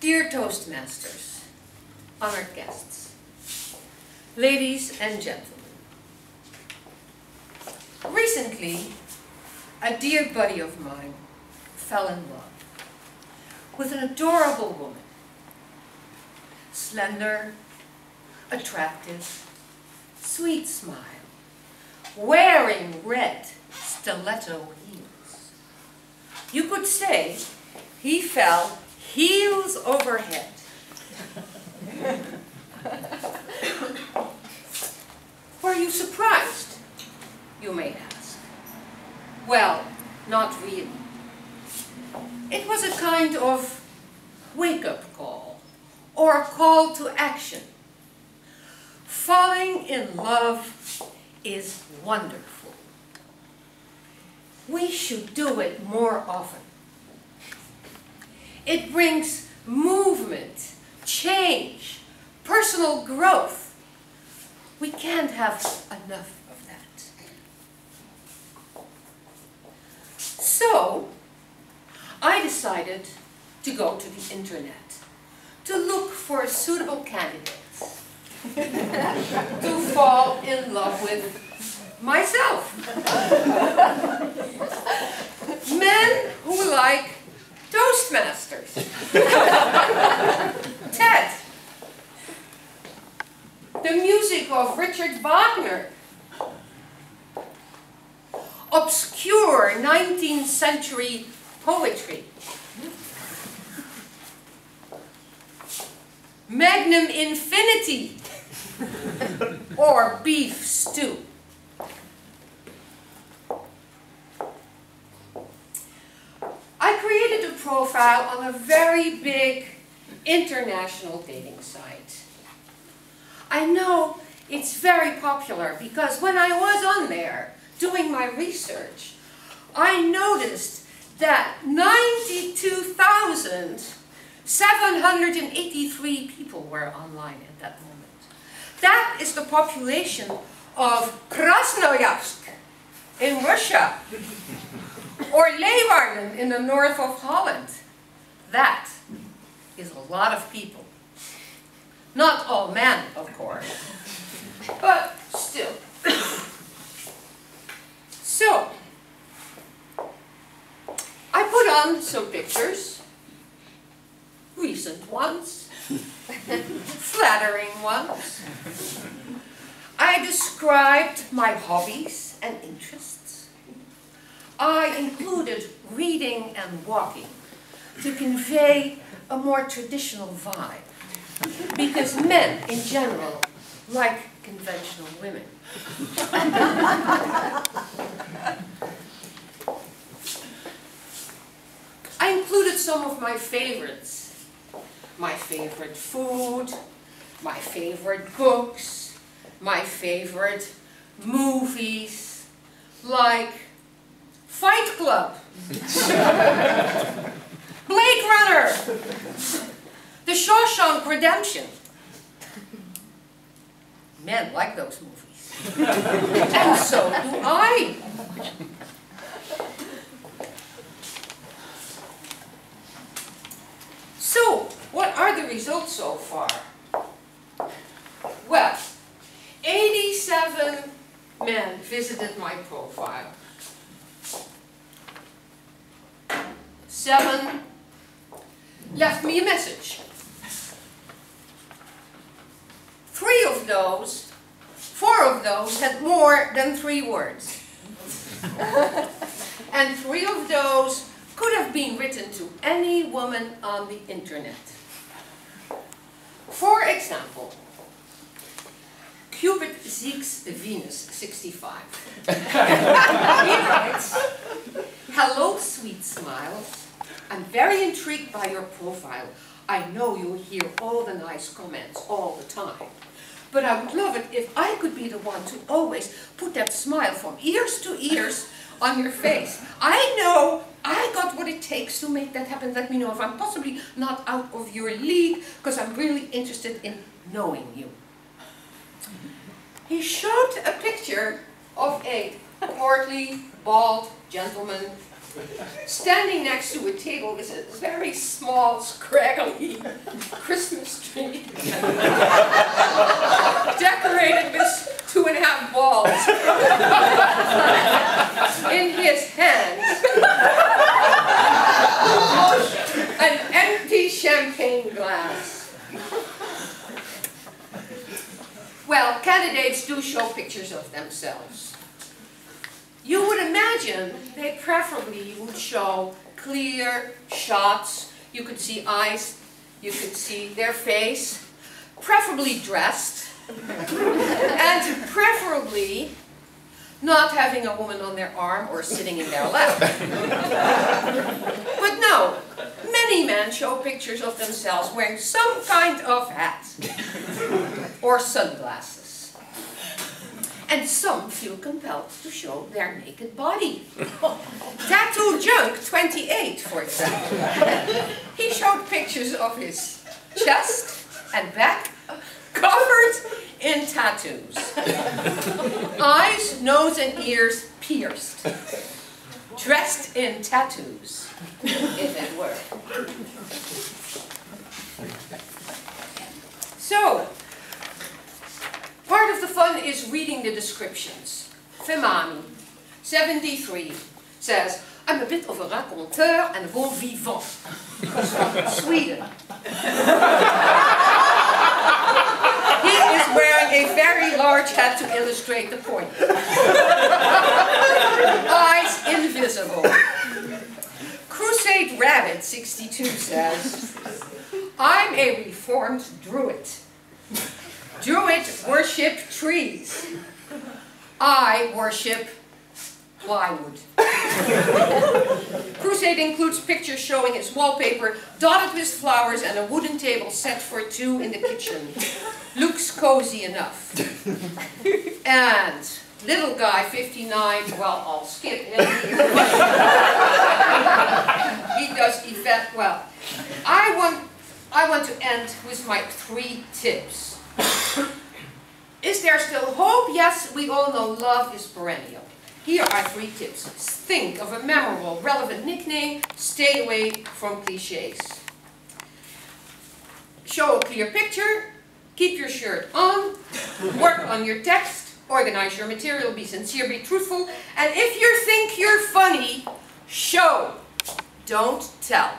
Dear Toastmasters, honored guests, ladies and gentlemen, recently a dear buddy of mine fell in love with an adorable woman, slender, attractive, sweet smile, wearing red stiletto heels. You could say he fell heels over head. Were you surprised, you may ask? Well, not really. It was a kind of wake-up call, or a call to action. Falling in love is wonderful. We should do it more often. It brings movement, change, personal growth. We can't have enough of that. So, I decided to go to the internet to look for suitable candidates to fall in love with myself. Men who like Toastmasters, TED, the music of Richard Wagner, obscure 19th century poetry, Magnum Infinity, or beef stew. I created a profile on a very big international dating site. I know it's very popular because when I was on there doing my research, I noticed that 92,783 people were online at that moment. That is the population of Krasnoyarsk in Russia, or Leeuwarden in the north of Holland. That is a lot of people. Not all men, of course, but still. So, I put on some pictures, recent ones, flattering ones. I described my hobbies and interests. I included reading and walking to convey a more traditional vibe, because men in general like conventional women. I included some of my favorites. My favorite food, my favorite books, my favorite movies, like Fight Club, Blade Runner, The Shawshank Redemption. Men like those movies. And so do I. So, what are the results so far? Well, 87 men visited my profile. 7 left me a message. 4 of those had more than 3 words. And 3 of those could have been written to any woman on the internet. For example, Cupid Zeeks Venus 65. He writes, "Hello, sweet smiles. I'm very intrigued by your profile. I know you hear all the nice comments all the time. But I would love it if I could be the one to always put that smile from ears to ears on your face. I know I got what it takes to make that happen. Let me know if I'm possibly not out of your league, because I'm really interested in knowing you." He showed a picture of a portly, bald gentleman Standing next to a table is a very small, scraggly Christmas tree, decorated with 2.5 balls. In his hand, an empty champagne glass. Well, candidates do show pictures of themselves. You would imagine they preferably would show clear shots. You could see eyes, you could see their face, preferably dressed, and preferably not having a woman on their arm or sitting in their lap. But no, many men show pictures of themselves wearing some kind of hat or sunglasses. And some feel compelled to show their naked body. Tattoo Junk 28, for example. He showed pictures of his chest and back covered in tattoos. Eyes, nose, and ears pierced. Dressed in tattoos, if it were. So, part of the fun is reading the descriptions. Femani, 73, says, I'm a bit of a raconteur and bon vivant. Because from Sweden. He is wearing a very large hat to illustrate the point. Eyes invisible. Crusade Rabbit, 62, says, I'm a reformed druid. Druids worship trees. I worship plywood. Crusade includes pictures showing his wallpaper dotted with flowers and a wooden table set for 2 in the kitchen. Looks cozy enough. And little guy, 59, well, I'll skip him. He does event well. I want to end with my 3 tips. Is there still hope? Yes, we all know love is perennial. Here are 3 tips. Think of a memorable, relevant nickname. Stay away from cliches. Show a clear picture. Keep your shirt on. Work on your text. Organize your material. Be sincere. Be truthful. And if you think you're funny, show. Don't tell.